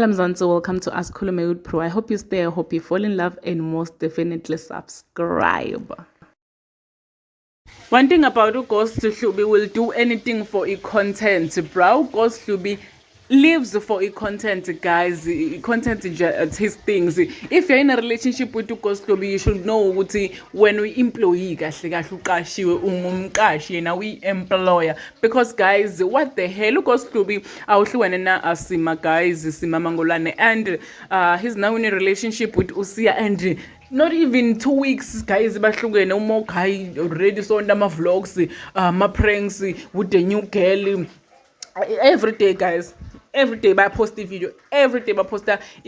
Hello Mzansi, welcome to Ask Hlubi with Pro. I hope you stay, I hope you fall in love, and most definitely subscribe. One thing about Ghost Hlubi will do anything for a content, bro. Ghost Hlubi lives for a content, guys. Content is his things. If you're in a relationship with Ghost Hlubi, you should know when we employee, now we employer. Because guys, what the hell, Ghost Hlubi, Asima guys, Sima Mangolane, and he's now in a relationship with Usia, and not even 2 weeks, guys. Bahlukene uMogai already saw my vlogs, my pranks with the new girl. Every day, guys. Every day I post a video. Every day I post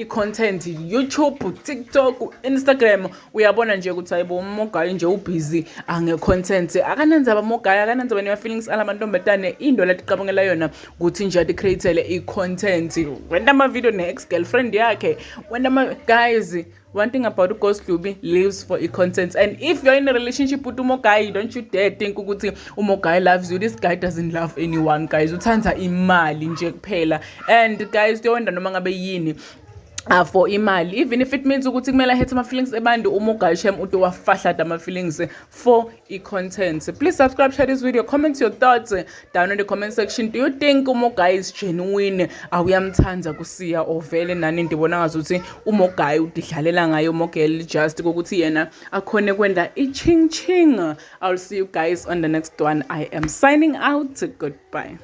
content. YouTube, TikTok, Instagram. Uyabona nje ukuthi hayibo uMogai nje ubusy ange content. Akanenza abaMogai, akanenza bani feelings alamantombazane into lethi qabangela yona ukuthi nje ati create i content. Wenda ama video ne ex girlfriend yakhe. Wenda ama guys. One thing about Ghost Hlubi lives for a content, and if you're in a relationship with Umogai, don't you dare think ukuthi Umogai loves you. This guy doesn't love anyone, guys. Uthanda imali nje kuphela. And guys, don't noma ngabe yini for imali, even if it means ukuthi kumele ahethe ama feelings ebantu, Umogai shem uto wafahla ama feelings for a content. Please subscribe, share this video, comment your thoughts down in the comment section. Do you think Umogai is genuine? Awuyamthanda kusiya ovele nani ndibona ngazuthi Umogai udidlalela ngayo Umogai just ukuthi yena akhone kwenda iching ching. I'll see you guys on the next one. I am signing out. Goodbye.